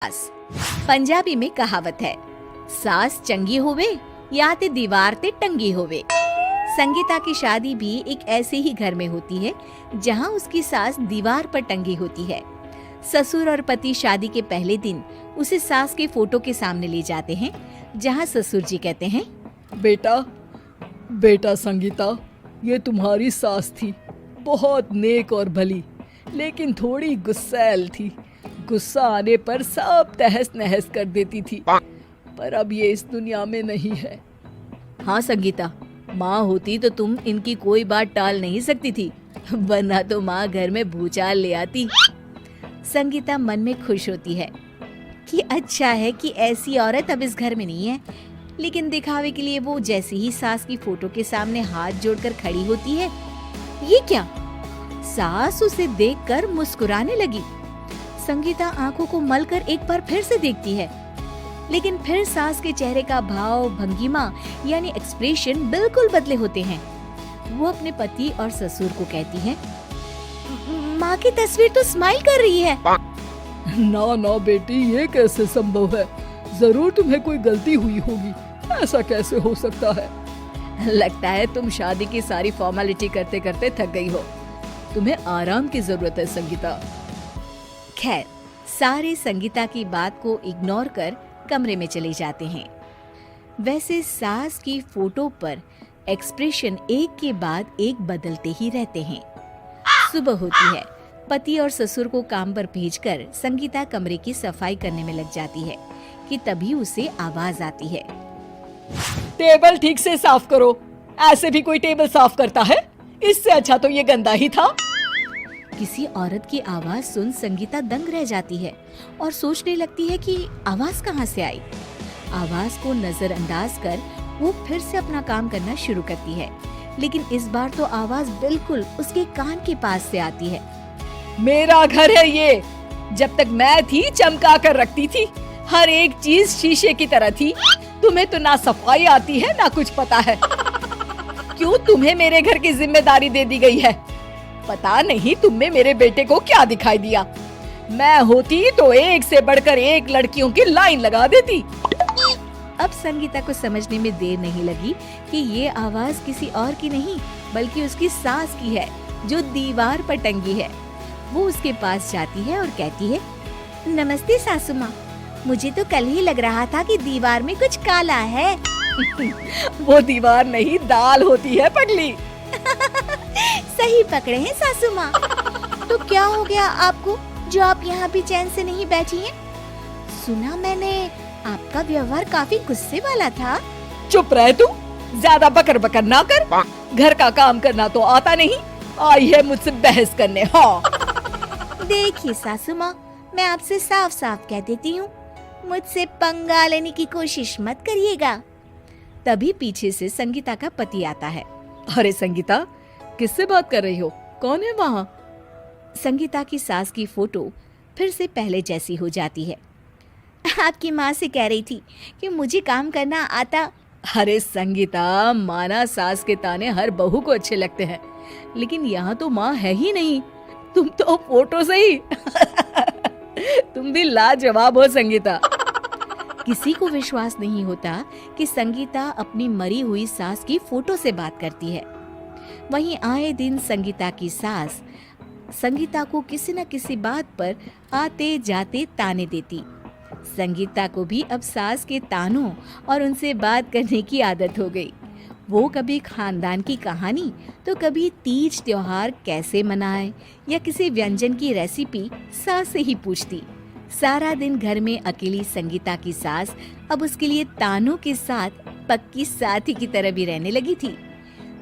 सास। पंजाबी में कहावत है, सास चंगी होवे या ते दीवार ते टंगी होवे। संगीता की शादी भी एक ऐसे ही घर में होती है जहां उसकी सास दीवार पर टंगी होती है। ससुर और पति शादी के पहले दिन उसे सास के फोटो के सामने ले जाते हैं, जहां ससुर जी कहते हैं, बेटा बेटा संगीता, ये तुम्हारी सास थी, बहुत नेक और भली, लेकिन थोड़ी गुस्सैल थी। गुस्सा आने पर सब तहस नहस कर देती थी, पर अब ये इस दुनिया में नहीं है। हाँ संगीता, माँ होती तो तुम इनकी कोई बात टाल नहीं सकती थी, वरना तो माँ घर में भूचाल ले आती। संगीता मन में खुश होती है कि अच्छा है कि ऐसी औरत अब इस घर में नहीं है, लेकिन दिखावे के लिए वो जैसे ही सास की फोटो के सामने हाथ जोड़कर खड़ी होती है, ये क्या? सास उसे देखकर मुस्कुराने लगी। संगीता आंखों को मलकर एक बार फिर से देखती है, लेकिन फिर सास के चेहरे का भाव, भंगिमा यानी एक्सप्रेशन बिल्कुल बदले होते हैं। वो अपने पति और ससुर को कहती है, माँ की तस्वीर तो स्माइल कर रही है। ना ना बेटी, ये कैसे संभव है? जरूर तुम्हें कोई गलती हुई होगी, ऐसा कैसे हो सकता है? लगता है तुम शादी की सारी फॉर्मेलिटी करते करते थक गई हो, तुम्हें आराम की जरूरत है संगीता। खैर, सारे संगीता की बात को इग्नोर कर कमरे में चले जाते हैं। वैसे सास की फोटो पर एक्सप्रेशन एक के बाद एक बदलते ही रहते हैं। सुबह होती है, पति और ससुर को काम पर भेजकर संगीता कमरे की सफाई करने में लग जाती है कि तभी उसे आवाज आती है, टेबल ठीक से साफ करो। ऐसे भी कोई टेबल साफ करता है? इससे अच्छा तो ये गंदा ही था। किसी औरत की आवाज सुन संगीता दंग रह जाती है और सोचने लगती है कि आवाज कहाँ से आई। आवाज को नजरअंदाज कर वो फिर से अपना काम करना शुरू करती है, लेकिन इस बार तो आवाज बिल्कुल उसके कान के पास से आती है। मेरा घर है ये, जब तक मैं थी चमका कर रखती थी, हर एक चीज शीशे की तरह थी। तुम्हें तो ना सफाई आती है ना कुछ पता है। क्यों तुम्हें मेरे घर की जिम्मेदारी दे दी गई है? पता नहीं तुम में मेरे बेटे को क्या दिखाई दिया। मैं होती तो एक से बढ़कर एक लड़कियों की लाइन लगा देती। अब संगीता को समझने में देर नहीं लगी कि ये आवाज किसी और की नहीं बल्कि उसकी सास की है, जो दीवार पर टंगी है। वो उसके पास जाती है और कहती है, नमस्ते सासू माँ, मुझे तो कल ही लग रहा था कि दीवार में कुछ काला है। वो दीवार नहीं, दाल होती है पगली। सही पकड़े हैं सासू माँ। तो क्या हो गया आपको जो आप यहाँ भी चैन से नहीं बैठी हैं? सुना मैंने आपका व्यवहार काफी गुस्से वाला था। चुप रहे तू, ज्यादा बकर बकर ना कर। घर का काम करना तो आता नहीं, आई है मुझसे बहस करने। हाँ देखिए सासू माँ, मैं आपसे साफ साफ कह देती हूँ, मुझसे पंगा लेने की कोशिश मत करिएगा। तभी पीछे से संगीता का पति आता है। अरे संगीता, किससे बात कर रही हो? कौन है वहाँ? संगीता की सास की फोटो फिर से पहले जैसी हो जाती है। आपकी माँ से कह रही थी कि मुझे काम करना आता। अरे संगीता, माना सास के ताने हर बहू को अच्छे लगते हैं, लेकिन यहाँ तो माँ है ही नहीं, तुम तो फोटो से ही। तुम भी लाजवाब हो संगीता। किसी को विश्वास नहीं होता कि संगीता अपनी मरी हुई सास की फोटो से बात करती है। वहीं आए दिन संगीता की सास संगीता को किसी न किसी बात पर आते जाते ताने देती। संगीता को भी अब सास के तानों और उनसे बात करने की आदत हो गई। वो कभी खानदान की कहानी तो कभी तीज त्योहार कैसे मनाए या किसी व्यंजन की रेसिपी सास से ही पूछती। सारा दिन घर में अकेली संगीता की सास अब उसके लिए तानों के साथ पक्की साथी की तरह भी रहने लगी थी,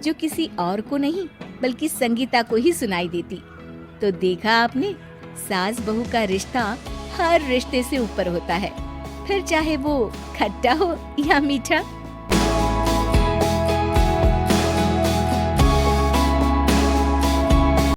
जो किसी और को नहीं बल्कि संगीता को ही सुनाई देती। तो देखा आपने, सास बहू का रिश्ता हर रिश्ते से ऊपर होता है, फिर चाहे वो खट्टा हो या मीठा।